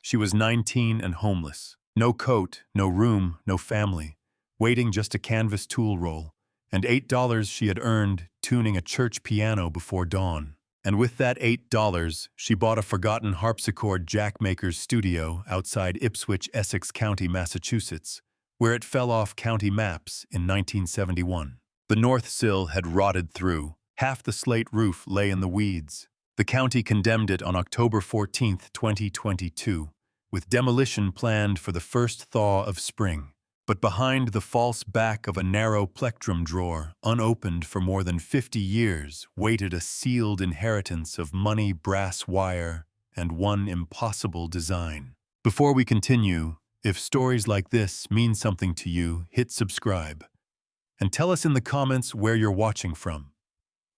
She was 19 and homeless. No coat, no room, no family, waiting just a canvas tool roll, and $8 she had earned tuning a church piano before dawn. And with that $8, she bought a forgotten harpsichord jackmaker's studio outside Ipswich, Essex County, Massachusetts, where it fell off county maps in 1971. The north sill had rotted through. Half the slate roof lay in the weeds. The county condemned it on October 14, 2022, with demolition planned for the first thaw of spring. But behind the false back of a narrow plectrum drawer, unopened for more than 50 years, waited a sealed inheritance of money, brass wire, and one impossible design. Before we continue, if stories like this mean something to you, hit subscribe. And tell us in the comments where you're watching from.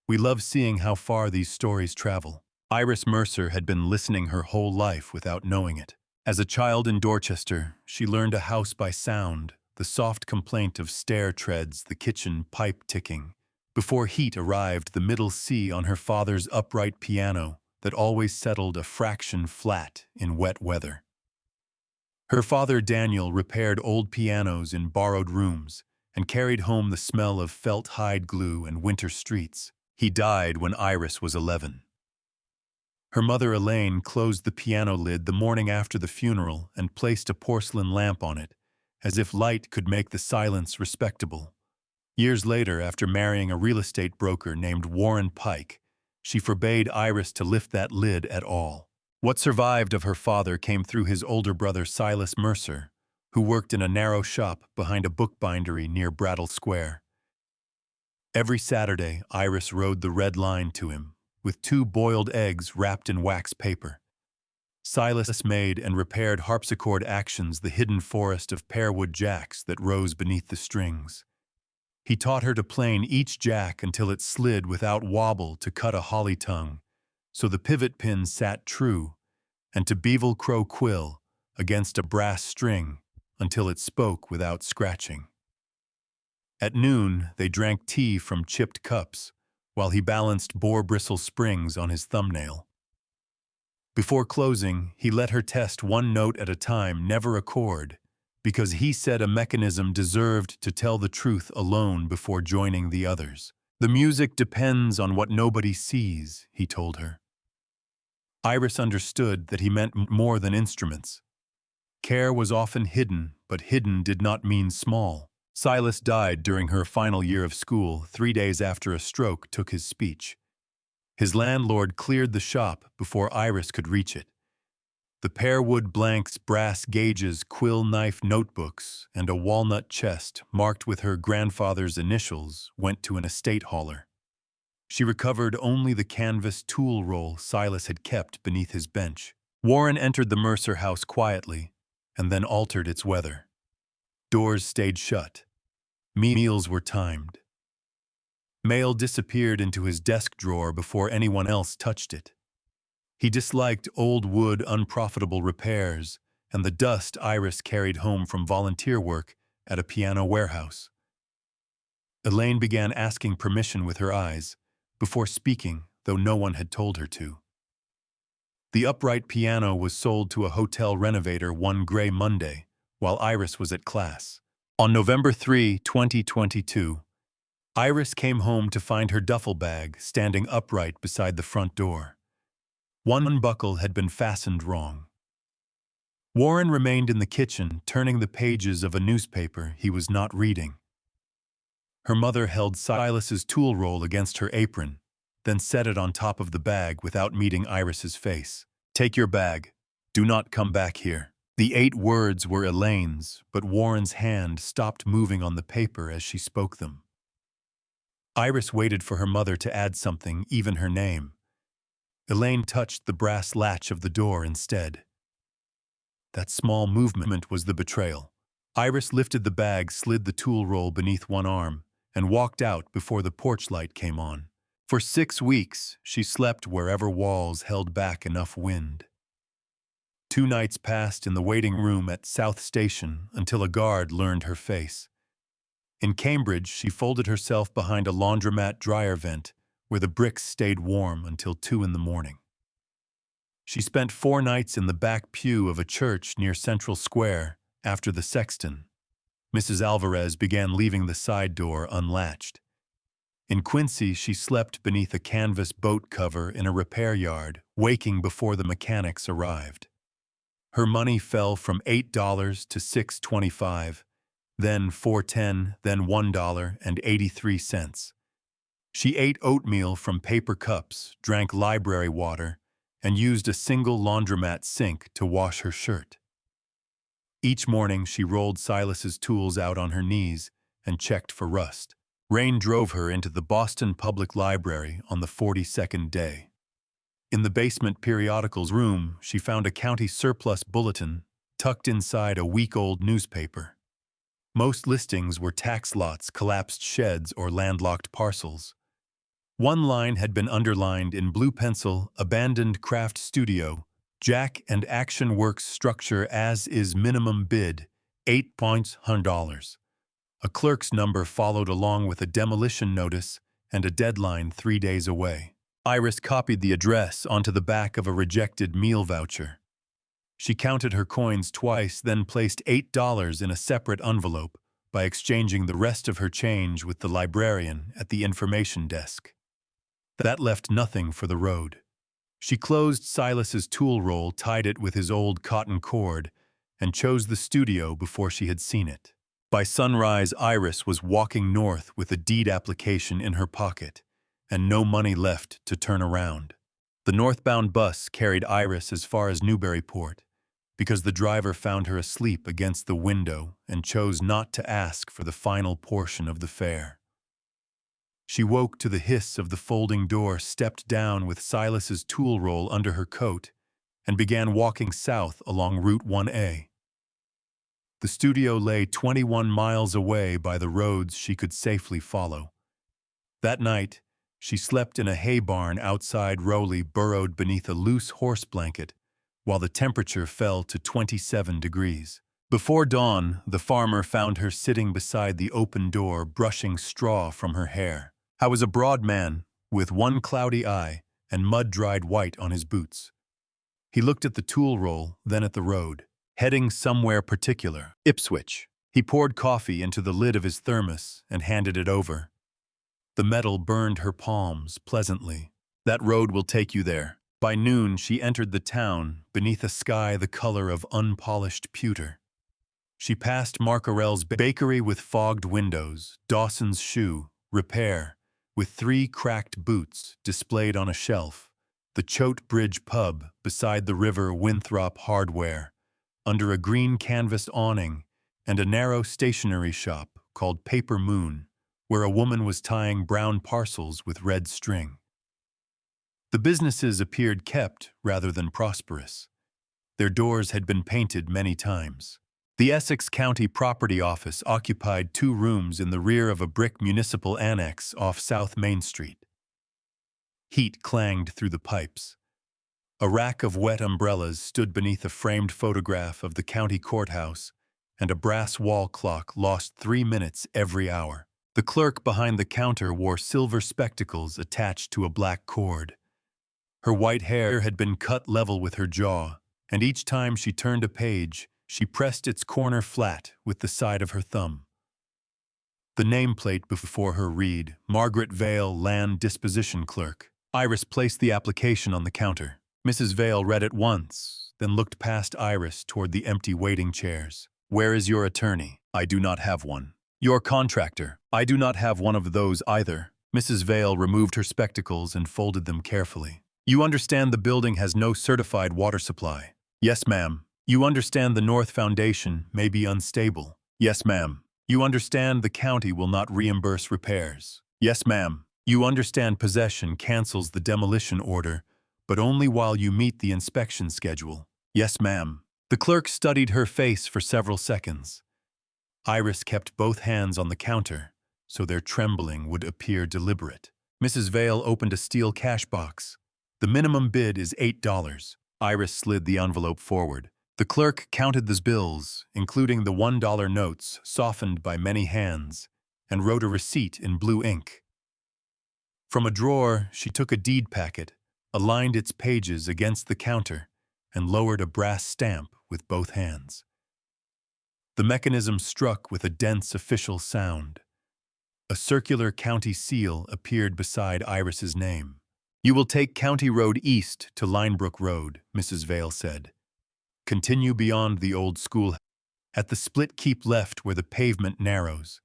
We love seeing how far these stories travel. Iris Mercer had been listening her whole life without knowing it. As a child in Dorchester, she learned a house by sound, the soft complaint of stair treads, the kitchen pipe ticking. Before heat arrived, the middle C on her father's upright piano that always settled a fraction flat in wet weather. Her father Daniel repaired old pianos in borrowed rooms and carried home the smell of felt hide glue and winter streets. He died when Iris was 11. Her mother Elaine closed the piano lid the morning after the funeral and placed a porcelain lamp on it, as if light could make the silence respectable. Years later, after marrying a real estate broker named Warren Pike, she forbade Iris to lift that lid at all. What survived of her father came through his older brother Silas Mercer, who worked in a narrow shop behind a bookbindery near Brattle Square. Every Saturday, Iris rode the red line to him, with 2 boiled eggs wrapped in wax paper. Silas made and repaired harpsichord actions, the hidden forest of pearwood jacks that rose beneath the strings. He taught her to plane each jack until it slid without wobble to cut a holly tongue, so the pivot pin sat true, and to bevel crow quill against a brass string until it spoke without scratching. At noon, they drank tea from chipped cups, while he balanced boar bristle springs on his thumbnail. Before closing, he let her test one note at a time, never a chord, because he said a mechanism deserved to tell the truth alone before joining the others. The music depends on what nobody sees, he told her. Iris understood that he meant more than instruments. Care was often hidden, but hidden did not mean small. Silas died during her final year of school, 3 days after a stroke took his speech. His landlord cleared the shop before Iris could reach it. The pearwood blanks, brass gauges, quill knife notebooks, and a walnut chest marked with her grandfather's initials went to an estate hauler. She recovered only the canvas tool roll Silas had kept beneath his bench. Warren entered the Mercer house quietly, and then altered its weather. Doors stayed shut. Meals were timed. Mail disappeared into his desk drawer before anyone else touched it. He disliked old wood, unprofitable repairs, and the dust Iris carried home from volunteer work at a piano warehouse. Elaine began asking permission with her eyes, before speaking, though no one had told her to. The upright piano was sold to a hotel renovator one gray Monday, while Iris was at class. On November 3, 2022, Iris came home to find her duffel bag standing upright beside the front door. One buckle had been fastened wrong. Warren remained in the kitchen, turning the pages of a newspaper he was not reading. Her mother held Silas's tool roll against her apron, then set it on top of the bag without meeting Iris's face. "Take your bag. Do not come back here." The 8 words were Elaine's, but Warren's hand stopped moving on the paper as she spoke them. Iris waited for her mother to add something, even her name. Elaine touched the brass latch of the door instead. That small movement was the betrayal. Iris lifted the bag, slid the tool roll beneath one arm, and walked out before the porch light came on. For 6 weeks, she slept wherever walls held back enough wind. 2 nights passed in the waiting room at South Station until a guard learned her face. In Cambridge, she folded herself behind a laundromat dryer vent where the bricks stayed warm until 2 in the morning. She spent 4 nights in the back pew of a church near Central Square after the sexton. Mrs. Alvarez began leaving the side door unlatched. In Quincy, she slept beneath a canvas boat cover in a repair yard, waking before the mechanics arrived. Her money fell from $8 to $6.25, then $4.10, then $1.83. She ate oatmeal from paper cups, drank library water, and used a single laundromat sink to wash her shirt. Each morning, she rolled Silas's tools out on her knees and checked for rust. Rain drove her into the Boston Public Library on the 42nd day. In the basement periodicals room, she found a county surplus bulletin tucked inside a week-old newspaper. Most listings were tax lots, collapsed sheds, or landlocked parcels. One line had been underlined in blue pencil: abandoned craft studio, Jack and Action Works structure as is, minimum bid, $800. A clerk's number followed along with a demolition notice and a deadline 3 days away. Iris copied the address onto the back of a rejected meal voucher. She counted her coins twice, then placed $8 in a separate envelope by exchanging the rest of her change with the librarian at the information desk. That left nothing for the road. She closed Silas's tool roll, tied it with his old cotton cord, and chose the studio before she had seen it. By sunrise, Iris was walking north with a deed application in her pocket and no money left to turn around. The northbound bus carried Iris as far as Newburyport because the driver found her asleep against the window and chose not to ask for the final portion of the fare. She woke to the hiss of the folding door, stepped down with Silas's tool roll under her coat, and began walking south along Route 1A. The studio lay 21 miles away by the roads she could safely follow. That night, she slept in a hay barn outside Rowley, burrowed beneath a loose horse blanket, while the temperature fell to 27 degrees. Before dawn, the farmer found her sitting beside the open door, brushing straw from her hair. I was a broad man, with one cloudy eye and mud-dried white on his boots. He looked at the tool roll, then at the road. Heading somewhere particular, Ipswich. He poured coffee into the lid of his thermos and handed it over. The metal burned her palms pleasantly. That road will take you there. By noon, she entered the town, beneath a sky the color of unpolished pewter. She passed Marcarell's bakery with fogged windows, Dawson's Shoe, Repair, with 3 cracked boots displayed on a shelf, the Choate Bridge pub beside the river, Winthrop Hardware, under a green canvas awning, and a narrow stationery shop called Paper Moon, where a woman was tying brown parcels with red string. The businesses appeared kept rather than prosperous. Their doors had been painted many times. The Essex County Property Office occupied 2 rooms in the rear of a brick municipal annex off South Main Street. Heat clanged through the pipes. A rack of wet umbrellas stood beneath a framed photograph of the county courthouse, and a brass wall clock lost 3 minutes every hour. The clerk behind the counter wore silver spectacles attached to a black cord. Her white hair had been cut level with her jaw, and each time she turned a page, she pressed its corner flat with the side of her thumb. The nameplate before her read, Margaret Vale, Land Disposition Clerk. Iris placed the application on the counter. Mrs. Vale read it once, then looked past Iris toward the empty waiting chairs. Where is your attorney? I do not have one. Your contractor? I do not have one of those either. Mrs. Vale removed her spectacles and folded them carefully. You understand the building has no certified water supply? Yes, ma'am. You understand the North Foundation may be unstable? Yes, ma'am. You understand the county will not reimburse repairs? Yes, ma'am. You understand possession cancels the demolition order, but only while you meet the inspection schedule? Yes, ma'am. The clerk studied her face for several seconds. Iris kept both hands on the counter, so their trembling would appear deliberate. Mrs. Vale opened a steel cash box. The minimum bid is $8. Iris slid the envelope forward. The clerk counted the bills, including the $1 notes softened by many hands, and wrote a receipt in blue ink. From a drawer, she took a deed packet, aligned its pages against the counter, and lowered a brass stamp with both hands. The mechanism struck with a dense official sound. A circular county seal appeared beside Iris's name. "You will take County Road East to Linebrook Road," Mrs. Vale said. "Continue beyond the old school. At the split keep left where the pavement narrows.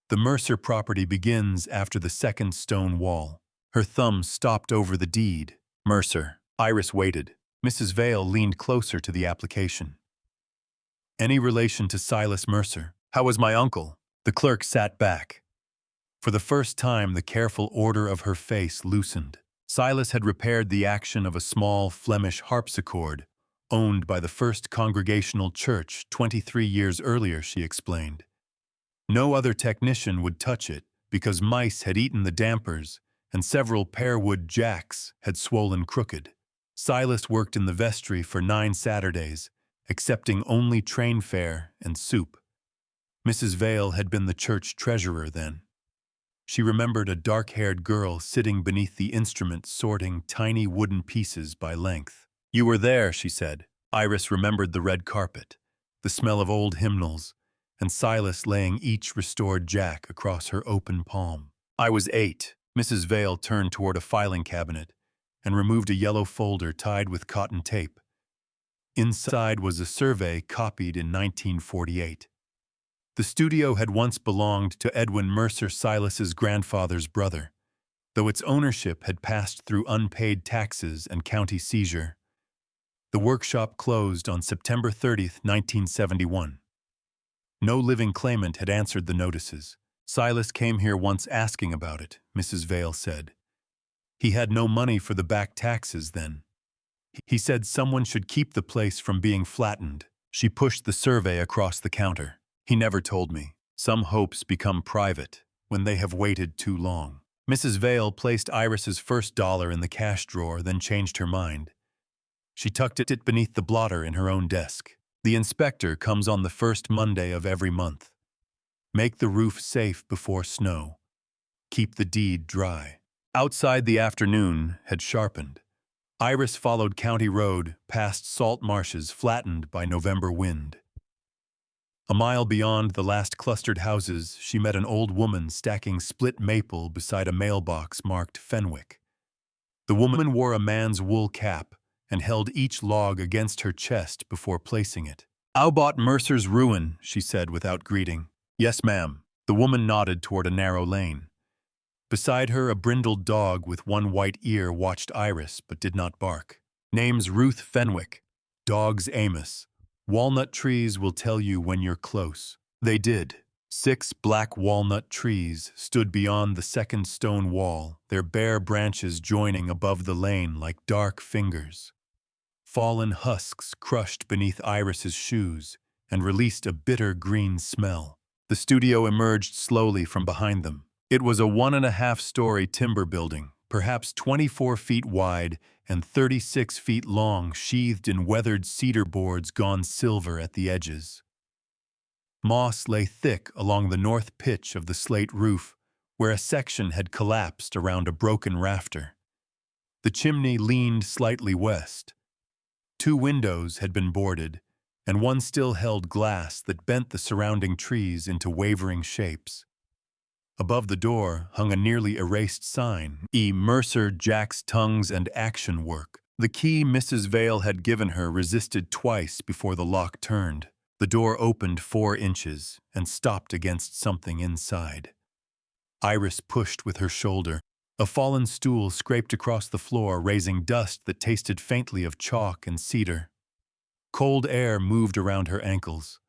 The Mercer property begins after the second stone wall." Her thumb stopped over the deed. Mercer. Iris waited. Mrs. Vale leaned closer to the application. "Any relation to Silas Mercer?" "How was my uncle?" The clerk sat back. For the first time, the careful order of her face loosened. Silas had repaired the action of a small Flemish harpsichord, owned by the First Congregational Church 23 years earlier, she explained. No other technician would touch it because mice had eaten the dampers and several pearwood jacks had swollen crooked. Silas worked in the vestry for 9 Saturdays, accepting only train fare and soup. Mrs. Vale had been the church treasurer then. She remembered a dark-haired girl sitting beneath the instrument sorting tiny wooden pieces by length. "You were there," she said. Iris remembered the red carpet, the smell of old hymnals, and Silas laying each restored jack across her open palm. "I was 8. Mrs. Vale turned toward a filing cabinet and removed a yellow folder tied with cotton tape. Inside was a survey copied in 1948. The studio had once belonged to Edwin Mercer, Silas's grandfather's brother, though its ownership had passed through unpaid taxes and county seizure. The workshop closed on September 30, 1971. No living claimant had answered the notices. "Silas came here once asking about it," Mrs. Vale said. "He had no money for the back taxes then. He said someone should keep the place from being flattened." She pushed the survey across the counter. "He never told me. Some hopes become private when they have waited too long." Mrs. Vale placed Iris's first dollar in the cash drawer, then changed her mind. She tucked it beneath the blotter in her own desk. "The inspector comes on the first Monday of every month. Make the roof safe before snow. Keep the deed dry." Outside, the afternoon had sharpened. Iris followed County Road past salt marshes flattened by November wind. A mile beyond the last clustered houses, she met an old woman stacking split maple beside a mailbox marked Fenwick. The woman wore a man's wool cap and held each log against her chest before placing it. "I bought Mercer's ruin," she said without greeting. "Yes, ma'am." The woman nodded toward a narrow lane. Beside her, a brindled dog with one white ear watched Iris but did not bark. "Name's Ruth Fenwick. Dog's Amos. Walnut trees will tell you when you're close." They did. 6 black walnut trees stood beyond the second stone wall, their bare branches joining above the lane like dark fingers. Fallen husks crushed beneath Iris's shoes and released a bitter green smell. The studio emerged slowly from behind them. It was a 1.5-story timber building, perhaps 24 feet wide and 36 feet long, sheathed in weathered cedar boards gone silver at the edges. Moss lay thick along the north pitch of the slate roof, where a section had collapsed around a broken rafter. The chimney leaned slightly west. 2 windows had been boarded, and one still held glass that bent the surrounding trees into wavering shapes. Above the door hung a nearly erased sign, "E. Mercer, Jack's Tongues and Action Work." The key Mrs. Vale had given her resisted twice before the lock turned. The door opened 4 inches and stopped against something inside. Iris pushed with her shoulder. A fallen stool scraped across the floor, raising dust that tasted faintly of chalk and cedar. Cold air moved around her ankles.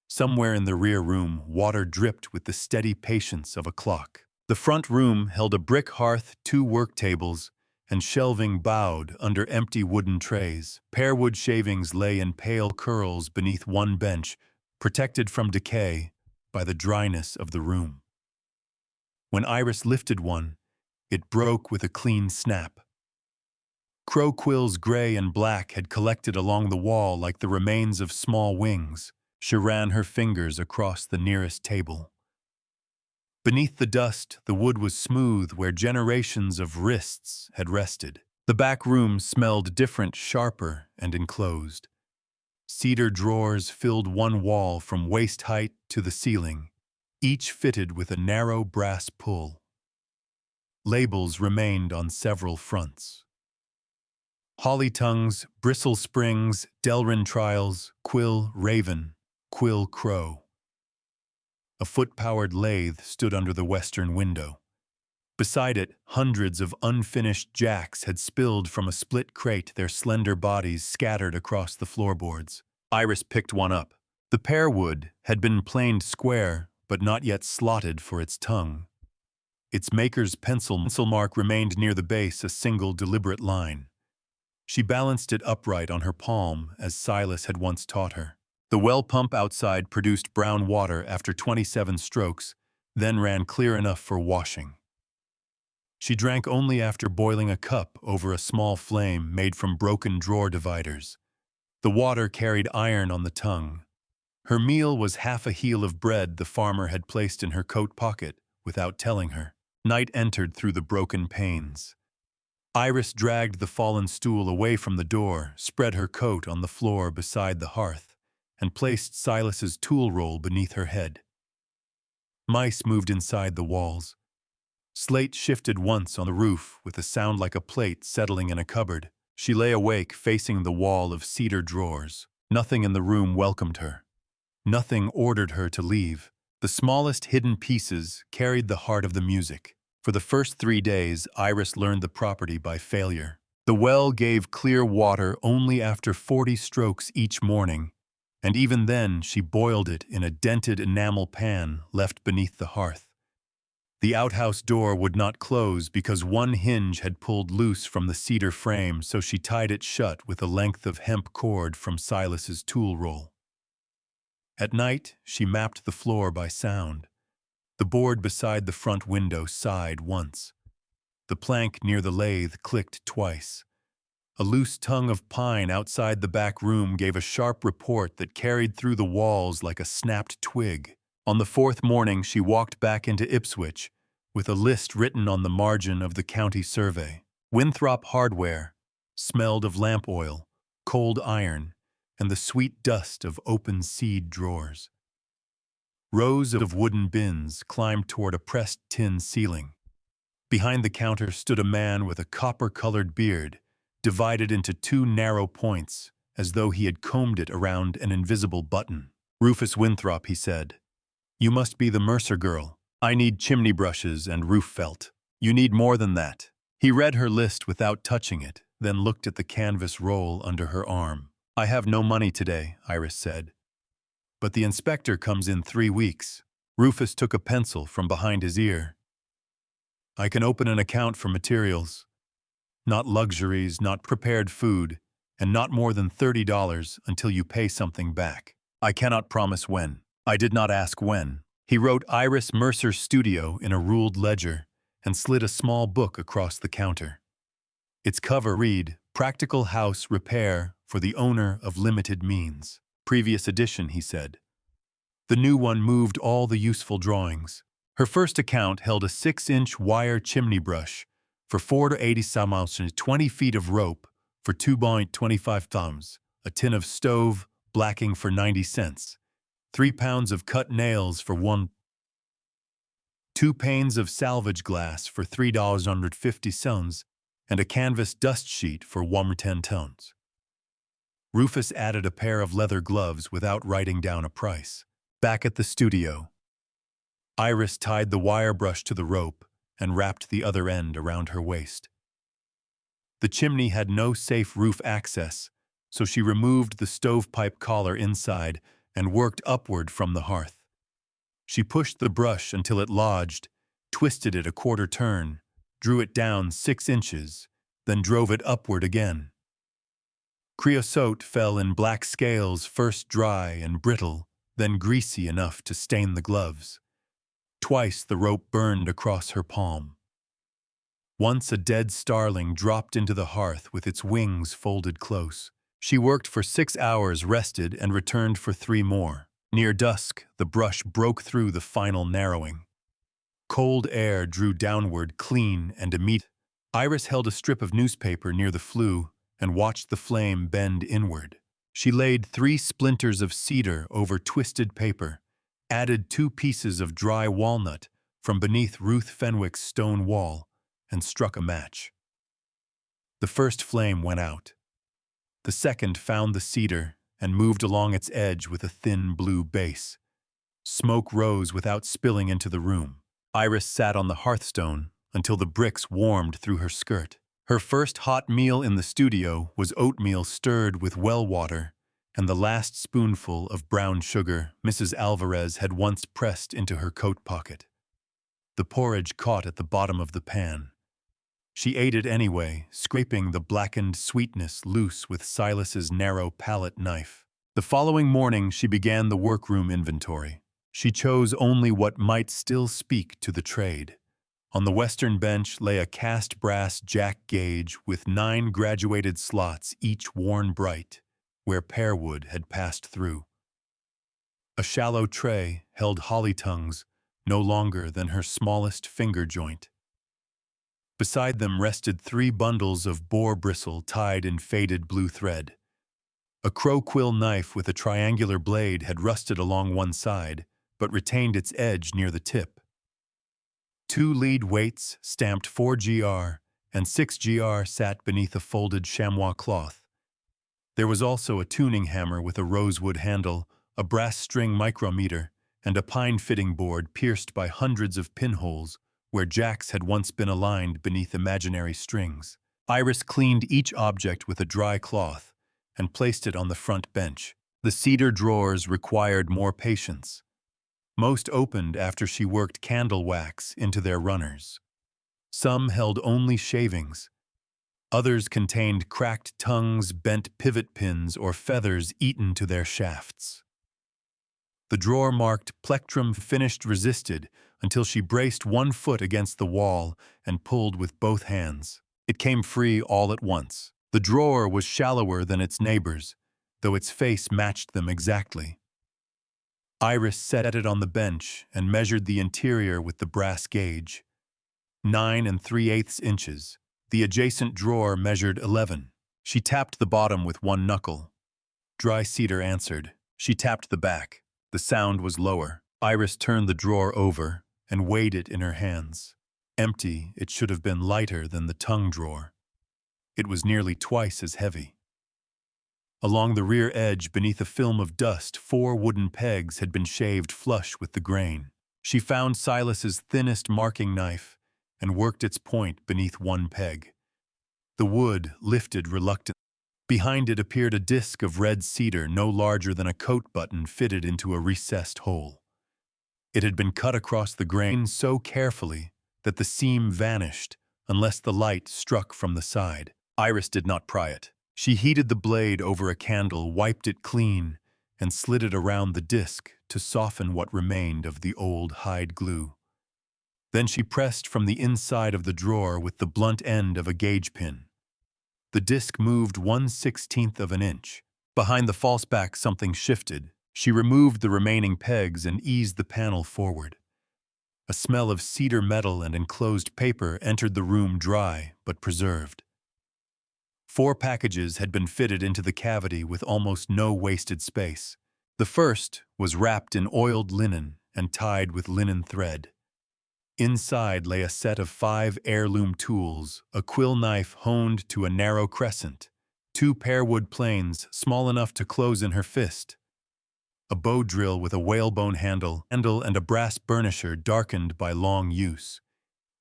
Somewhere in the rear room, water dripped with the steady patience of a clock. The front room held a brick hearth, 2 work tables, and shelving bowed under empty wooden trays. Pearwood shavings lay in pale curls beneath one bench, protected from decay by the dryness of the room. When Iris lifted one, it broke with a clean snap. Crow quills gray and black had collected along the wall like the remains of small wings. She ran her fingers across the nearest table. Beneath the dust, the wood was smooth where generations of wrists had rested. The back room smelled different, sharper, and enclosed. Cedar drawers filled one wall from waist height to the ceiling, each fitted with a narrow brass pull. Labels remained on several fronts. Holly tongues, bristle springs, Delrin trials, quill raven, quill crow. A foot-powered lathe stood under the western window. Beside it, hundreds of unfinished jacks had spilled from a split crate, their slender bodies scattered across the floorboards. Iris picked one up. The pear wood had been planed square, but not yet slotted for its tongue. Its maker's pencil mark remained near the base, a single deliberate line. She balanced it upright on her palm, as Silas had once taught her. The well pump outside produced brown water after 27 strokes, then ran clear enough for washing. She drank only after boiling a cup over a small flame made from broken drawer dividers. The water carried iron on the tongue. Her meal was half a heel of bread the farmer had placed in her coat pocket without telling her. Night entered through the broken panes. Iris dragged the fallen stool away from the door, spread her coat on the floor beside the hearth, and placed Silas's tool roll beneath her head. Mice moved inside the walls. Slate shifted once on the roof with a sound like a plate settling in a cupboard. She lay awake, facing the wall of cedar drawers. Nothing in the room welcomed her. Nothing ordered her to leave. The smallest hidden pieces carried the heart of the music. For the first 3 days, Iris learned the property by failure. The well gave clear water only after 40 strokes each morning, and even then she boiled it in a dented enamel pan left beneath the hearth. The outhouse door would not close because one hinge had pulled loose from the cedar frame, so she tied it shut with a length of hemp cord from Silas's tool roll. At night, she mapped the floor by sound. The board beside the front window sighed once. The plank near the lathe clicked twice. A loose tongue of pine outside the back room gave a sharp report that carried through the walls like a snapped twig. On the 4th morning, she walked back into Ipswich with a list written on the margin of the county survey. Winthrop Hardware smelled of lamp oil, cold iron, and the sweet dust of open seed drawers. Rows of wooden bins climbed toward a pressed tin ceiling. Behind the counter stood a man with a copper-colored beard, divided into 2 narrow points, as though he had combed it around an invisible button. "Rufus Winthrop," he said. "You must be the Mercer girl. I need chimney brushes and roof felt. You need more than that." He read her list without touching it, then looked at the canvas roll under her arm. "I have no money today," Iris said. "But the inspector comes in 3 weeks." Rufus took a pencil from behind his ear. "I can open an account for materials. Not luxuries, not prepared food, and not more than $30 until you pay something back. I cannot promise when. I did not ask when." He wrote Iris Mercer Studio in a ruled ledger and slid a small book across the counter. Its cover read, "Practical House Repair for the Owner of Limited Means." "Previous edition," he said. The new one moved all the useful drawings. Her first account held a 6-inch wire chimney brush for 4 to 80 samos and 20 feet of rope for 2.25 thumbs, a tin of stove blacking for 90 cents, 3 pounds of cut nails for 2 panes of salvage glass for $3.50, and a canvas dust sheet for 110 tons. Rufus added a pair of leather gloves without writing down a price. Back at the studio, Iris tied the wire brush to the rope and wrapped the other end around her waist. The chimney had no safe roof access, so she removed the stovepipe collar inside and worked upward from the hearth. She pushed the brush until it lodged, twisted it a quarter turn, drew it down 6 inches, then drove it upward again. Creosote fell in black scales, first dry and brittle, then greasy enough to stain the gloves. Twice the rope burned across her palm. Once a dead starling dropped into the hearth with its wings folded close. She worked for 6 hours, rested, and returned for 3 more. Near dusk, the brush broke through the final narrowing. Cold air drew downward, clean and immediate. Iris held a strip of newspaper near the flue and watched the flame bend inward. She laid 3 splinters of cedar over twisted paper, added 2 pieces of dry walnut from beneath Ruth Fenwick's stone wall, and struck a match. The first flame went out. The second found the cedar and moved along its edge with a thin blue base. Smoke rose without spilling into the room. Iris sat on the hearthstone until the bricks warmed through her skirt. Her first hot meal in the studio was oatmeal stirred with well water and the last spoonful of brown sugar Mrs. Alvarez had once pressed into her coat pocket. The porridge caught at the bottom of the pan. She ate it anyway, scraping the blackened sweetness loose with Silas's narrow palette knife. The following morning she began the workroom inventory. She chose only what might still speak to the trade. On the western bench lay a cast brass jack gauge with 9 graduated slots, each worn bright, where pearwood had passed through. A shallow tray held holly tongues, no longer than her smallest finger joint. Beside them rested 3 bundles of boar bristle tied in faded blue thread. A crow-quill knife with a triangular blade had rusted along one side, but retained its edge near the tip. 2 lead weights, stamped 4GR, and 6GR sat beneath a folded chamois cloth. There was also a tuning hammer with a rosewood handle, a brass string micrometer, and a pine fitting board pierced by hundreds of pinholes where jacks had once been aligned beneath imaginary strings. Iris cleaned each object with a dry cloth and placed it on the front bench. The cedar drawers required more patience. Most opened after she worked candle wax into their runners. Some held only shavings. Others contained cracked tongues, bent pivot pins, or feathers eaten to their shafts. The drawer marked Plectrum finished resisted until she braced one foot against the wall and pulled with both hands. It came free all at once. The drawer was shallower than its neighbors, though its face matched them exactly. Iris sat it on the bench and measured the interior with the brass gauge. 9 3/8 inches. The adjacent drawer measured 11. She tapped the bottom with one knuckle. Dry cedar answered. She tapped the back. The sound was lower. Iris turned the drawer over and weighed it in her hands. Empty, it should have been lighter than the tongue drawer. It was nearly twice as heavy. Along the rear edge, beneath a film of dust, 4 wooden pegs had been shaved flush with the grain. She found Silas's thinnest marking knife and worked its point beneath one peg. The wood lifted reluctantly. Behind it appeared a disc of red cedar no larger than a coat button fitted into a recessed hole. It had been cut across the grain so carefully that the seam vanished unless the light struck from the side. Iris did not pry it. She heated the blade over a candle, wiped it clean, and slid it around the disc to soften what remained of the old hide glue. Then she pressed from the inside of the drawer with the blunt end of a gauge pin. The disc moved 1/16 of an inch. Behind the false back something shifted. She removed the remaining pegs and eased the panel forward. A smell of cedar metal and enclosed paper entered the room, dry but preserved. 4 packages had been fitted into the cavity with almost no wasted space. The first was wrapped in oiled linen and tied with linen thread. Inside lay a set of 5 heirloom tools, a quill knife honed to a narrow crescent, 2 pearwood planes small enough to close in her fist, a bow drill with a whalebone handle and a brass burnisher darkened by long use.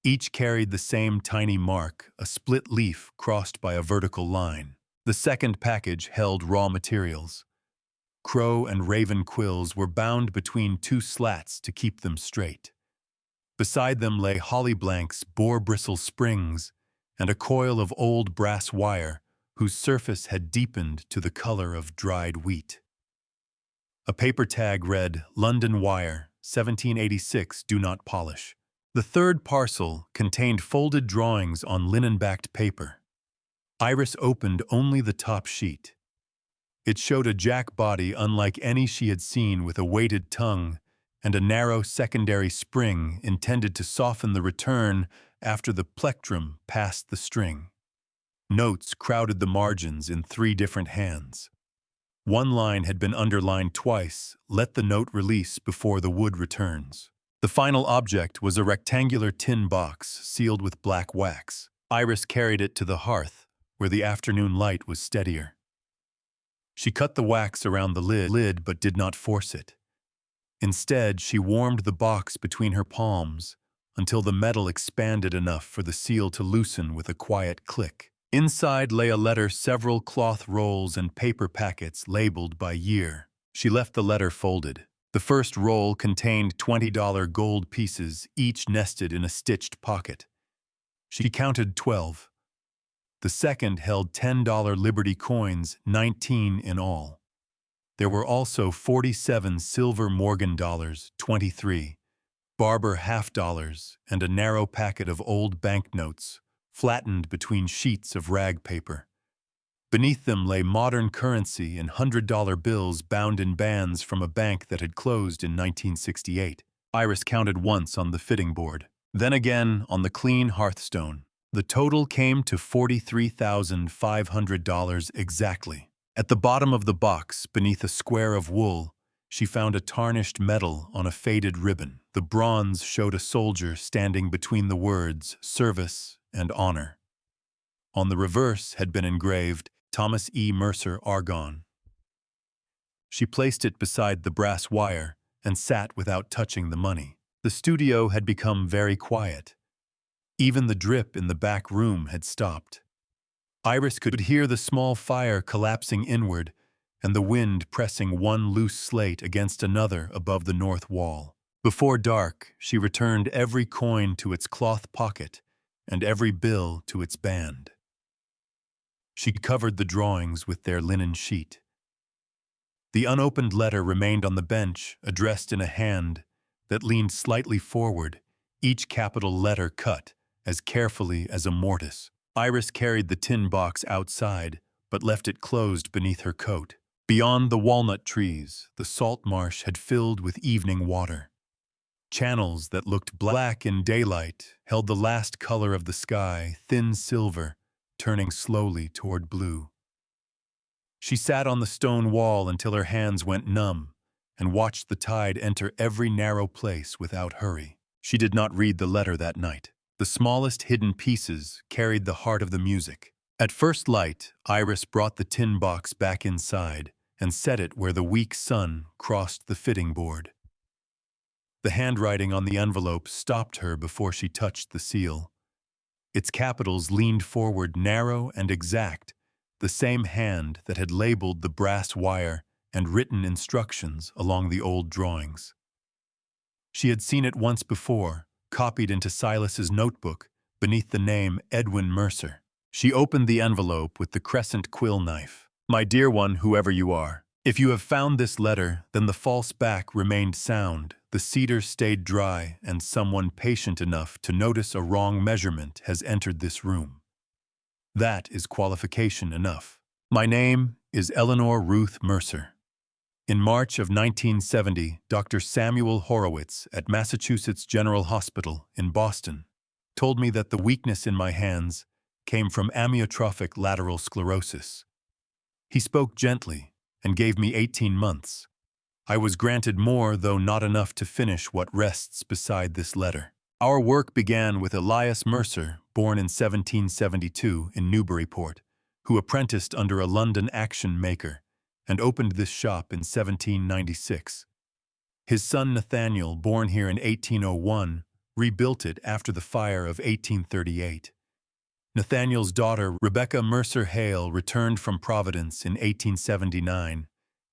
Each carried the same tiny mark, a split leaf crossed by a vertical line. The second package held raw materials. Crow and raven quills were bound between 2 slats to keep them straight. Beside them lay holly blanks, boar bristle springs, and a coil of old brass wire whose surface had deepened to the color of dried wheat. A paper tag read, "London Wire, 1786, do not polish." The third parcel contained folded drawings on linen-backed paper. Iris opened only the top sheet. It showed a jack body unlike any she had seen, with a weighted tongue and a narrow secondary spring intended to soften the return after the plectrum passed the string. Notes crowded the margins in 3 different hands. One line had been underlined twice: let the note release before the wood returns. The final object was a rectangular tin box sealed with black wax. Iris carried it to the hearth, where the afternoon light was steadier. She cut the wax around the lid but did not force it. Instead, she warmed the box between her palms until the metal expanded enough for the seal to loosen with a quiet click. Inside lay a letter, several cloth rolls, and paper packets labeled by year. She left the letter folded. The first roll contained $20 gold pieces, each nested in a stitched pocket. She counted 12. The second held $10 Liberty coins, 19 in all. There were also 47 silver Morgan dollars, 23, Barber half-dollars, and a narrow packet of old banknotes, flattened between sheets of rag paper. Beneath them lay modern currency and $100 bills bound in bands from a bank that had closed in 1968. Iris counted once on the fitting board, then again on the clean hearthstone. The total came to $43,500 exactly. At the bottom of the box, beneath a square of wool, she found a tarnished medal on a faded ribbon. The bronze showed a soldier standing between the words "service" and "honor." On the reverse had been engraved "Thomas E. Mercer, Argonne." She placed it beside the brass wire and sat without touching the money. The studio had become very quiet. Even the drip in the back room had stopped. Iris could hear the small fire collapsing inward and the wind pressing one loose slate against another above the north wall. Before dark, she returned every coin to its cloth pocket and every bill to its band. She covered the drawings with their linen sheet. The unopened letter remained on the bench, addressed in a hand that leaned slightly forward, each capital letter cut as carefully as a mortise. Iris carried the tin box outside, but left it closed beneath her coat. Beyond the walnut trees, the salt marsh had filled with evening water. Channels that looked black in daylight held the last color of the sky, thin silver, turning slowly toward blue. She sat on the stone wall until her hands went numb and watched the tide enter every narrow place without hurry. She did not read the letter that night. The smallest hidden pieces carried the heart of the music. At first light, Iris brought the tin box back inside and set it where the weak sun crossed the fitting board. The handwriting on the envelope stopped her before she touched the seal. Its capitals leaned forward, narrow and exact, the same hand that had labeled the brass wire and written instructions along the old drawings. She had seen it once before, copied into Silas's notebook beneath the name Edwin Mercer. She opened the envelope with the crescent quill knife. "My dear one, whoever you are, if you have found this letter, then the false back remained sound, the cedar stayed dry, and someone patient enough to notice a wrong measurement has entered this room. That is qualification enough. My name is Eleanor Ruth Mercer. In March of 1970, Dr. Samuel Horowitz at Massachusetts General Hospital in Boston told me that the weakness in my hands came from amyotrophic lateral sclerosis. He spoke gently and gave me 18 months. I was granted more, though not enough to finish what rests beside this letter. Our work began with Elias Mercer, born in 1772 in Newburyport, who apprenticed under a London action maker and opened this shop in 1796. His son Nathaniel, born here in 1801, rebuilt it after the fire of 1838. Nathaniel's daughter, Rebecca Mercer Hale, returned from Providence in 1879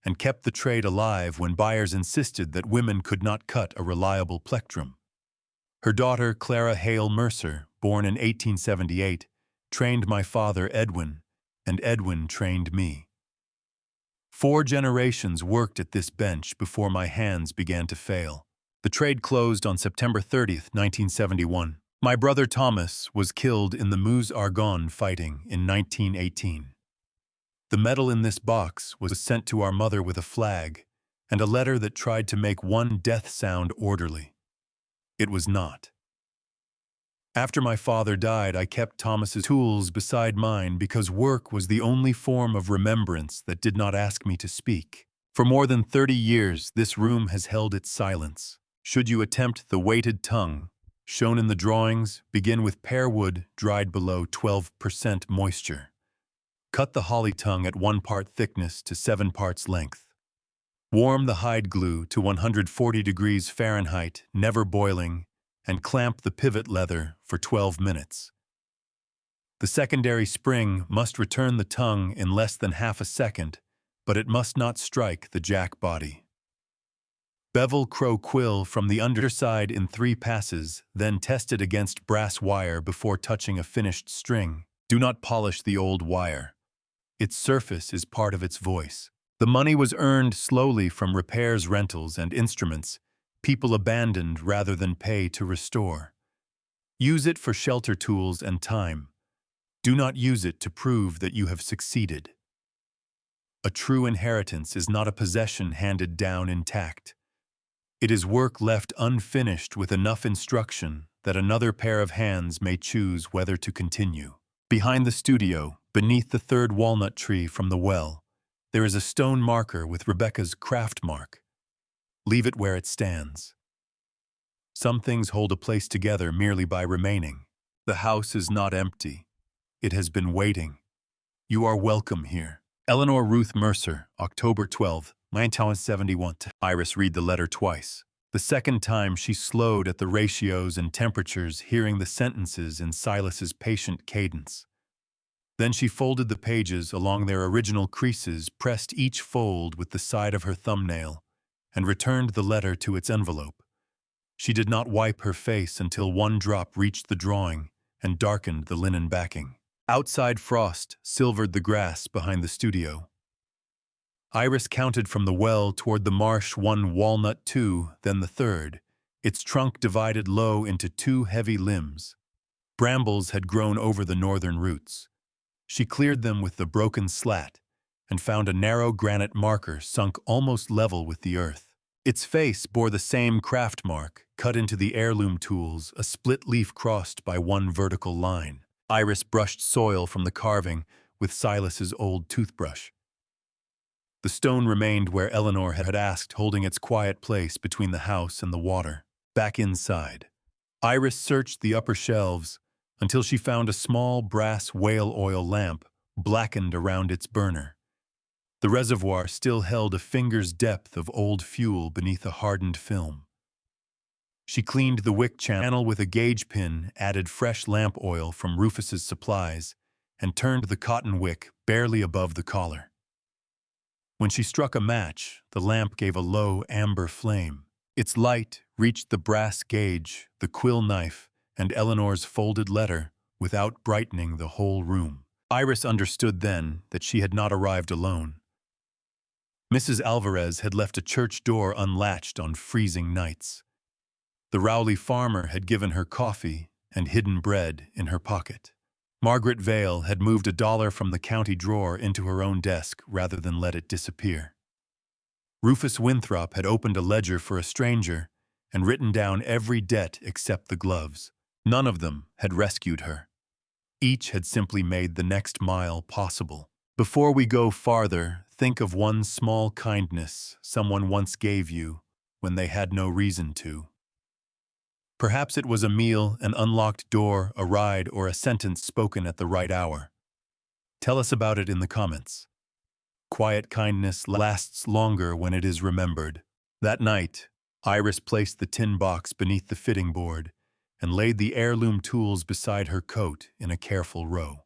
and kept the trade alive when buyers insisted that women could not cut a reliable plectrum. Her daughter, Clara Hale Mercer, born in 1878, trained my father, Edwin, and Edwin trained me. 4 generations worked at this bench before my hands began to fail. The trade closed on September 30, 1971. My brother Thomas was killed in the Meuse-Argonne fighting in 1918. The medal in this box was sent to our mother with a flag and a letter that tried to make one death sound orderly. It was not. After my father died, I kept Thomas's tools beside mine because work was the only form of remembrance that did not ask me to speak. For more than 30 years, this room has held its silence. Should you attempt the weighted tongue, shown in the drawings, begin with pear wood dried below 12% moisture. Cut the holly tongue at 1 part thickness to 7 parts length. Warm the hide glue to 140 degrees Fahrenheit, never boiling, and clamp the pivot leather for 12 minutes. The secondary spring must return the tongue in less than half a second, but it must not strike the jack body. Bevel crow quill from the underside in 3 passes, then test it against brass wire before touching a finished string. Do not polish the old wire. Its surface is part of its voice. The money was earned slowly from repairs, rentals, and instruments people abandoned rather than pay to restore. Use it for shelter tools and time. Do not use it to prove that you have succeeded. A true inheritance is not a possession handed down intact. It is work left unfinished with enough instruction that another pair of hands may choose whether to continue. Behind the studio, beneath the 3rd walnut tree from the well, there is a stone marker with Rebecca's craft mark. Leave it where it stands. Some things hold a place together merely by remaining. The house is not empty. It has been waiting. You are welcome here. Eleanor Ruth Mercer, October 12, 1971. Iris read the letter twice. The second time she slowed at the ratios and temperatures, hearing the sentences in Silas's patient cadence. Then she folded the pages along their original creases, pressed each fold with the side of her thumbnail, and returned the letter to its envelope. She did not wipe her face until 1 drop reached the drawing and darkened the linen backing. Outside frost silvered the grass behind the studio. Iris counted from the well toward the marsh 1 walnut, 2, then the 3rd, its trunk divided low into 2 heavy limbs. Brambles had grown over the northern roots. She cleared them with the broken slat and found a narrow granite marker sunk almost level with the earth. Its face bore the same craft mark, cut into the heirloom tools, a split leaf crossed by 1 vertical line. Iris brushed soil from the carving with Silas's old toothbrush. The stone remained where Eleanor had asked, holding its quiet place between the house and the water. Back inside, Iris searched the upper shelves until she found a small brass whale oil lamp blackened around its burner. The reservoir still held a finger's depth of old fuel beneath a hardened film. She cleaned the wick channel with a gauge pin, added fresh lamp oil from Rufus's supplies, and turned the cotton wick barely above the collar. When she struck a match, the lamp gave a low amber flame. Its light reached the brass gauge, the quill knife, and Eleanor's folded letter without brightening the whole room. Iris understood then that she had not arrived alone. Mrs. Alvarez had left a church door unlatched on freezing nights. The Rowley farmer had given her coffee and hidden bread in her pocket. Margaret Vale had moved $1 from the county drawer into her own desk rather than let it disappear. Rufus Winthrop had opened a ledger for a stranger and written down every debt except the gloves. None of them had rescued her. Each had simply made the next mile possible. Before we go farther, think of one small kindness someone once gave you when they had no reason to. Perhaps it was a meal, an unlocked door, a ride, or a sentence spoken at the right hour. Tell us about it in the comments. Quiet kindness lasts longer when it is remembered. That night, Iris placed the tin box beneath the fitting board and laid the heirloom tools beside her coat in a careful row.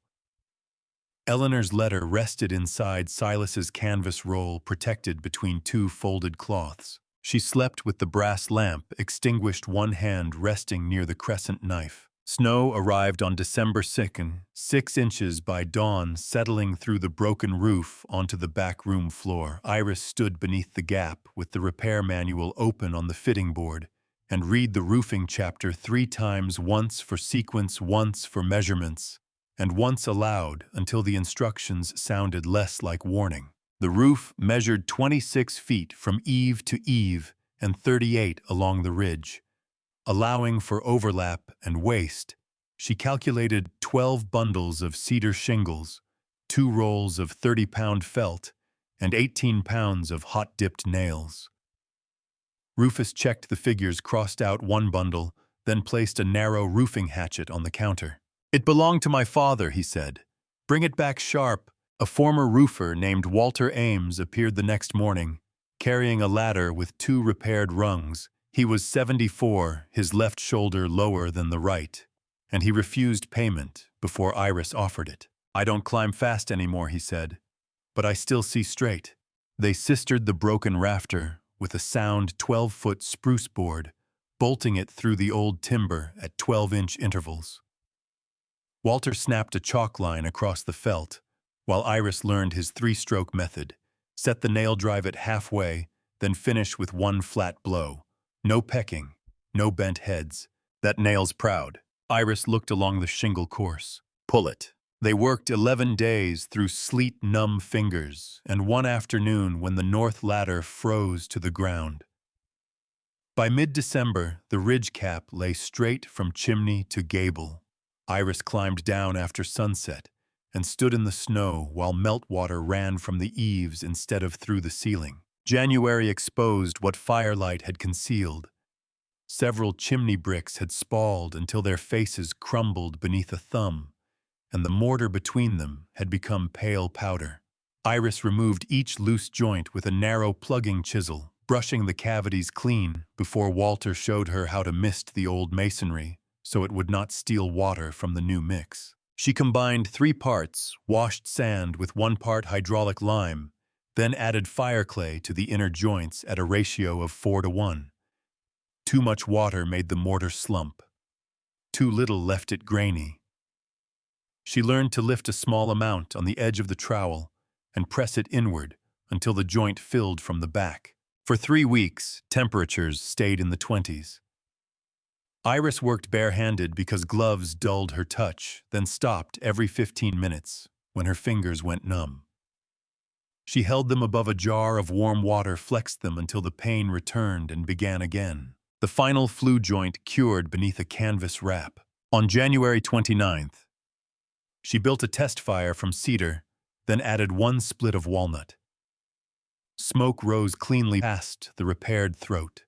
Eleanor's letter rested inside Silas's canvas roll, protected between 2 folded cloths. She slept with the brass lamp extinguished, one hand resting near the crescent knife. Snow arrived on December 2nd, 6 inches by dawn, settling through the broken roof onto the back room floor. Iris stood beneath the gap with the repair manual open on the fitting board and read the roofing chapter 3 times, once for sequence, once for measurements, and once aloud until the instructions sounded less like warning. The roof measured 26 feet from eave to eave and 38 along the ridge, allowing for overlap and waste She calculated 12 bundles of cedar shingles, 2 rolls of 30-pound felt, and 18 pounds of hot-dipped nails. Rufus checked the figures, crossed out one bundle, then placed a narrow roofing hatchet on the counter. "It belonged to my father," he said. "Bring it back sharp." A former roofer named Walter Ames appeared the next morning, carrying a ladder with 2 repaired rungs. He was 74, his left shoulder lower than the right, and he refused payment before Iris offered it. "I don't climb fast anymore," he said, "but I still see straight." They sistered the broken rafter with a sound 12-foot spruce board, bolting it through the old timber at 12-inch intervals. Walter snapped a chalk line across the felt, while Iris learned his 3-stroke method: set the nail drive at halfway, then finish with 1 flat blow. No pecking, no bent heads. "That nail's proud." Iris looked along the shingle course. "Pull it." They worked 11 days through sleet-numb fingers, and one afternoon when the north ladder froze to the ground. By mid-December, the ridge cap lay straight from chimney to gable. Iris climbed down after sunset and stood in the snow while meltwater ran from the eaves instead of through the ceiling. January exposed what firelight had concealed. Several chimney bricks had spalled until their faces crumbled beneath a thumb, and the mortar between them had become pale powder. Iris removed each loose joint with a narrow plugging chisel, brushing the cavities clean before Walter showed her how to mist the old masonry so it would not steal water from the new mix. She combined 3 parts washed sand with 1 part hydraulic lime, then added fireclay to the inner joints at a ratio of 4:1. Too much water made the mortar slump. Too little left it grainy. She learned to lift a small amount on the edge of the trowel and press it inward until the joint filled from the back. For 3 weeks, temperatures stayed in the 20s. Iris worked barehanded because gloves dulled her touch, then stopped every 15 minutes when her fingers went numb. She held them above a jar of warm water, flexed them until the pain returned, and began again. The final flue joint cured beneath a canvas wrap. On January 29th, she built a test fire from cedar, then added 1 split of walnut. Smoke rose cleanly past the repaired throat.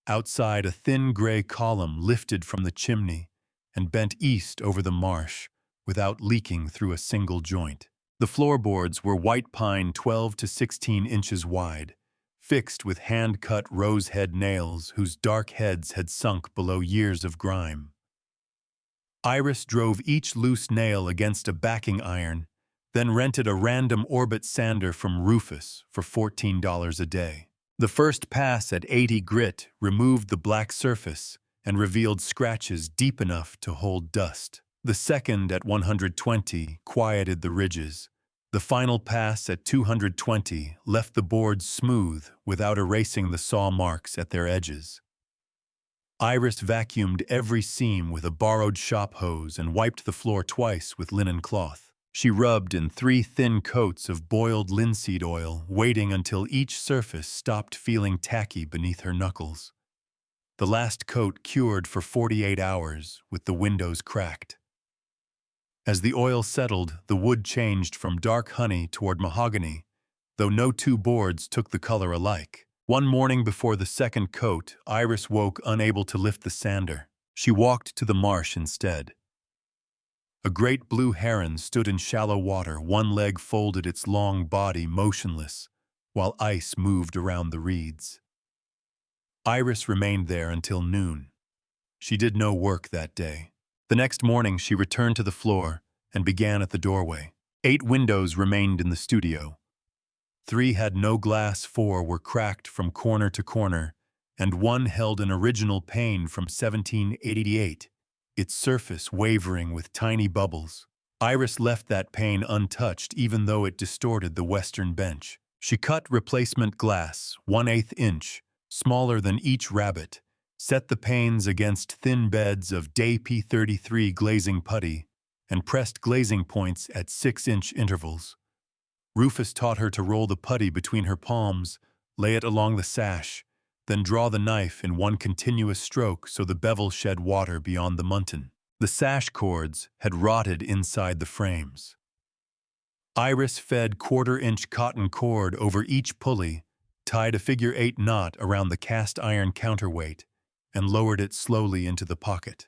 Outside, a thin gray column lifted from the chimney and bent east over the marsh without leaking through a single joint. The floorboards were white pine 12 to 16 inches wide, fixed with hand-cut rose-head nails whose dark heads had sunk below years of grime. Iris drove each loose nail against a backing iron, then rented a random orbit sander from Rufus for $14 a day. The first pass at 80 grit removed the black surface and revealed scratches deep enough to hold dust. The second at 120 quieted the ridges. The final pass at 220 left the boards smooth without erasing the saw marks at their edges. Iris vacuumed every seam with a borrowed shop hose and wiped the floor twice with linen cloth. She rubbed in 3 thin coats of boiled linseed oil, waiting until each surface stopped feeling tacky beneath her knuckles. The last coat cured for 48 hours, with the windows cracked. As the oil settled, the wood changed from dark honey toward mahogany, though no 2 boards took the color alike. One morning before the second coat, Iris woke unable to lift the sander. She walked to the marsh instead. A great blue heron stood in shallow water, one leg folded, its long body motionless, while ice moved around the reeds. Iris remained there until noon. She did no work that day. The next morning she returned to the floor and began at the doorway. 8 windows remained in the studio. 3 had no glass, 4 were cracked from corner to corner, and 1 held an original pane from 1788. Its surface wavering with tiny bubbles. Iris left that pane untouched even though it distorted the western bench. She cut replacement glass, 1/8 inch, smaller than each rabbit, set the panes against thin beds of Day P33 glazing putty, and pressed glazing points at 6-inch intervals. Rufus taught her to roll the putty between her palms, lay it along the sash, then draw the knife in one continuous stroke so the bevel shed water beyond the muntin. The sash cords had rotted inside the frames. Iris fed quarter-inch cotton cord over each pulley, tied a figure-8 knot around the cast-iron counterweight, and lowered it slowly into the pocket.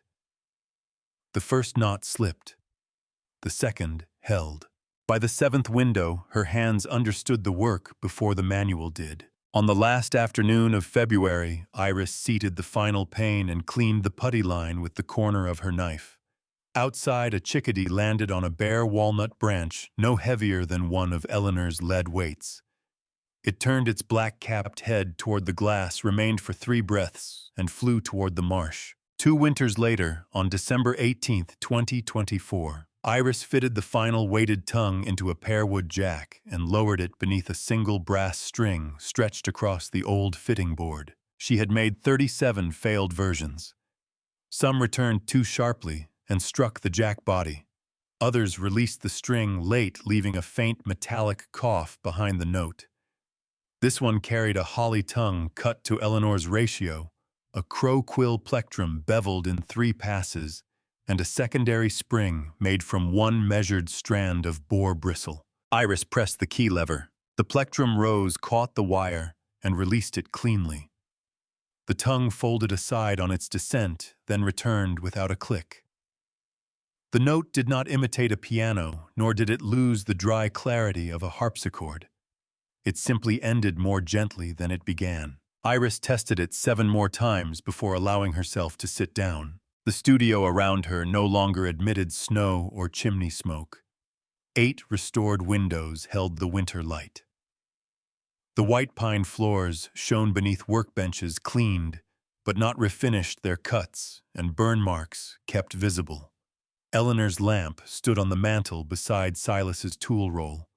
The first knot slipped. The second held. By the 7th window, her hands understood the work before the manual did. On the last afternoon of February, Iris seated the final pane and cleaned the putty line with the corner of her knife. Outside, a chickadee landed on a bare walnut branch no heavier than one of Eleanor's lead weights. It turned its black-capped head toward the glass, remained for 3 breaths, and flew toward the marsh. 2 winters later, on December 18, 2024, Iris fitted the final weighted tongue into a pearwood jack and lowered it beneath a single brass string stretched across the old fitting board. She had made 37 failed versions. Some returned too sharply and struck the jack body. Others released the string late, leaving a faint metallic cough behind the note. This one carried a holly tongue cut to Eleanor's ratio, a crow-quill plectrum beveled in 3 passes, and a secondary spring made from 1 measured strand of boar bristle. Iris pressed the key lever. The plectrum rose, caught the wire, and released it cleanly. The tongue folded aside on its descent, then returned without a click. The note did not imitate a piano, nor did it lose the dry clarity of a harpsichord. It simply ended more gently than it began. Iris tested it 7 more times before allowing herself to sit down. The studio around her no longer admitted snow or chimney smoke. 8 restored windows held the winter light. The white pine floors shone beneath workbenches cleaned, but not refinished, their cuts and burn marks kept visible. Eleanor's lamp stood on the mantel beside Silas's tool roll.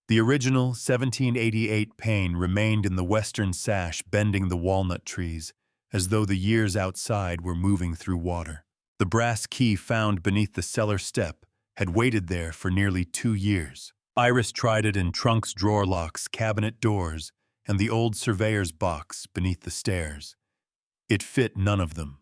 The original 1788 pane remained in the western sash, bending the walnut trees, as though the years outside were moving through water. The brass key found beneath the cellar step had waited there for nearly 2 years. Iris tried it in trunks, drawer locks, cabinet doors, and the old surveyor's box beneath the stairs. It fit none of them.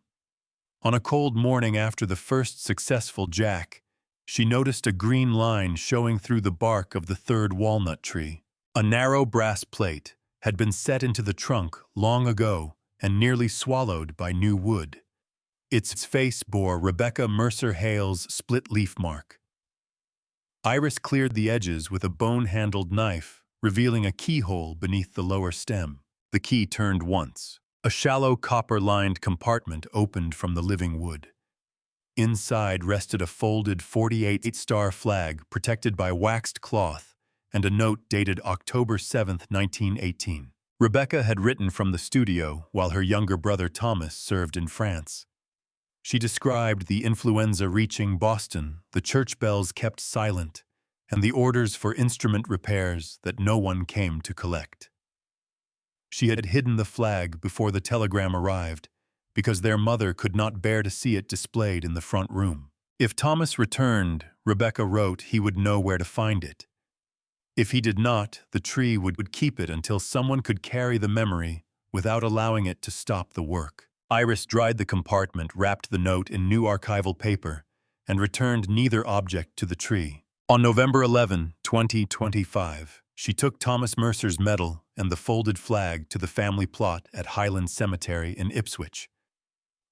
On a cold morning after the first successful jack, she noticed a green line showing through the bark of the 3rd walnut tree. A narrow brass plate had been set into the trunk long ago and nearly swallowed by new wood. Its face bore Rebecca Mercer Hale's split-leaf mark. Iris cleared the edges with a bone-handled knife, revealing a keyhole beneath the lower stem. The key turned once. A shallow copper-lined compartment opened from the living wood. Inside rested a folded 48-star flag protected by waxed cloth and a note dated October 7, 1918. Rebecca had written from the studio while her younger brother Thomas served in France. She described the influenza reaching Boston, the church bells kept silent, and the orders for instrument repairs that no one came to collect. She had hidden the flag before the telegram arrived, because their mother could not bear to see it displayed in the front room. If Thomas returned, Rebecca wrote, he would know where to find it. If he did not, the tree would keep it until someone could carry the memory without allowing it to stop the work. Iris dried the compartment, wrapped the note in new archival paper, and returned neither object to the tree. On November 11, 2025, she took Thomas Mercer's medal and the folded flag to the family plot at Highland Cemetery in Ipswich.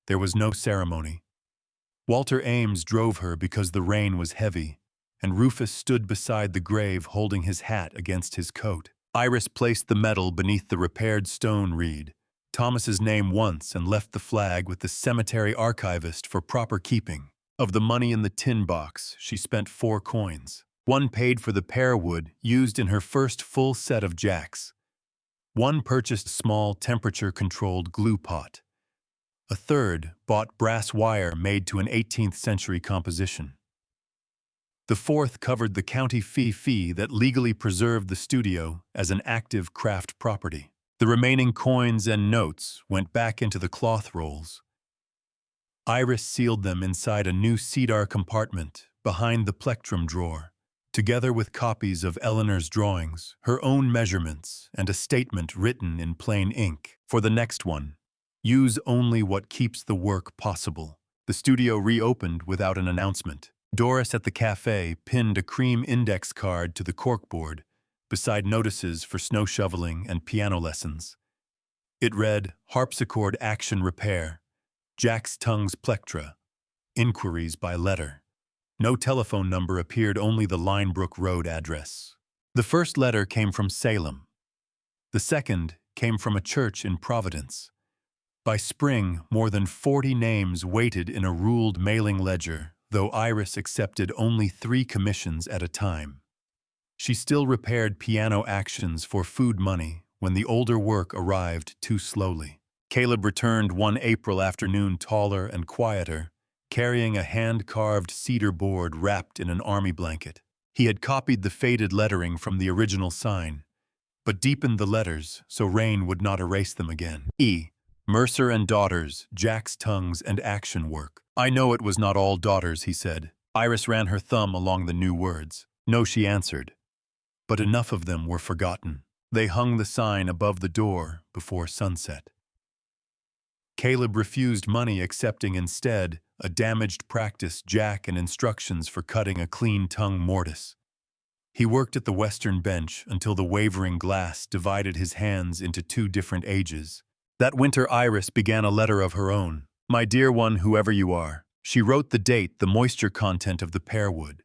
There was no ceremony. Walter Ames drove her because the rain was heavy, and Rufus stood beside the grave holding his hat against his coat. Iris placed the medal beneath the repaired stone reed, Thomas's name once, and left the flag with the cemetery archivist for proper keeping. Of the money in the tin box, she spent 4 coins. 1 paid for the pear wood used in her first full set of jacks. 1 purchased a small temperature-controlled glue pot. A 3rd bought brass wire made to an 18th century composition. The 4th covered the county fee that legally preserved the studio as an active craft property. The remaining coins and notes went back into the cloth rolls. Iris sealed them inside a new cedar compartment behind the plectrum drawer, together with copies of Eleanor's drawings, her own measurements, and a statement written in plain ink. For the next one, use only what keeps the work possible. The studio reopened without an announcement. Doris at the cafe pinned a cream index card to the corkboard, beside notices for snow shoveling and piano lessons. It read, Harpsichord Action Repair, Jack's Tongue's Plectra, Inquiries by letter. No telephone number appeared, only the Linebrook Road address. The first letter came from Salem. The second came from a church in Providence. By spring, more than 40 names waited in a ruled mailing ledger, though Iris accepted only 3 commissions at a time. She still repaired piano actions for food money when the older work arrived too slowly. Caleb returned one April afternoon taller and quieter, carrying a hand-carved cedar board wrapped in an army blanket. He had copied the faded lettering from the original sign, but deepened the letters so rain would not erase them again. Mercer and Daughters, Jack's Tongues and Action Work. I know it was not all daughters, he said. Iris ran her thumb along the new words. No, she answered. But enough of them were forgotten. They hung the sign above the door before sunset. Caleb refused money, accepting instead a damaged practice jack and instructions for cutting a clean tongue mortise. He worked at the western bench until the wavering glass divided his hands into 2 different ages. That winter Iris began a letter of her own. My dear one, whoever you are. She wrote the date, the moisture content of the pear wood,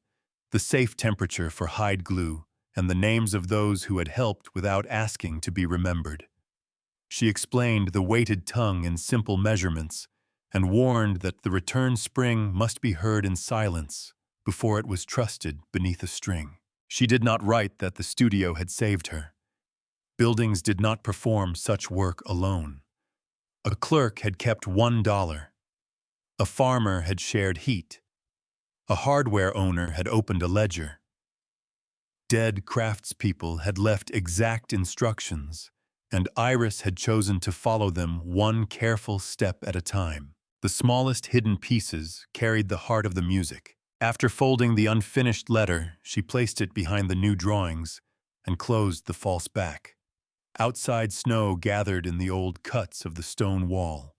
the safe temperature for hide glue, and the names of those who had helped without asking to be remembered. She explained the weighted tongue in simple measurements and warned that the return spring must be heard in silence before it was trusted beneath a string. She did not write that the studio had saved her. Buildings did not perform such work alone. A clerk had kept $1. A farmer had shared heat. A hardware owner had opened a ledger. Dead craftspeople had left exact instructions, and Iris had chosen to follow them one careful step at a time. The smallest hidden pieces carried the heart of the music. After folding the unfinished letter, she placed it behind the new drawings and closed the false back. Outside snow gathered in the old cuts of the stone wall.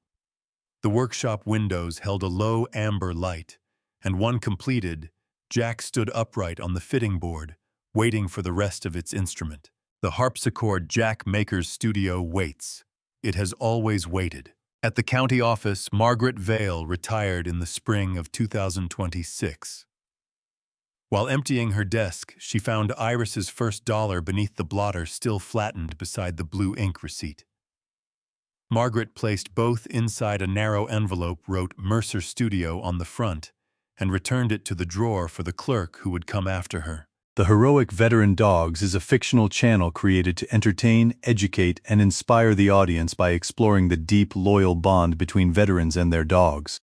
The workshop windows held a low amber light, and one completed, Jack stood upright on the fitting board, waiting for the rest of its instrument. The harpsichord Jack Maker's studio waits. It has always waited. At the county office, Margaret Vale retired in the spring of 2026. While emptying her desk, she found Iris's first dollar beneath the blotter still flattened beside the blue ink receipt. Margaret placed both inside a narrow envelope, wrote Mercer Studio on the front, and returned it to the drawer for the clerk who would come after her. The Heroic Veteran Dogs is a fictional channel created to entertain, educate, and inspire the audience by exploring the deep, loyal bond between veterans and their dogs.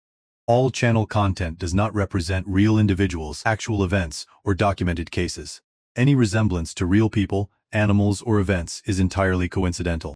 All channel content does not represent real individuals, actual events, or documented cases. Any resemblance to real people, animals, or events is entirely coincidental.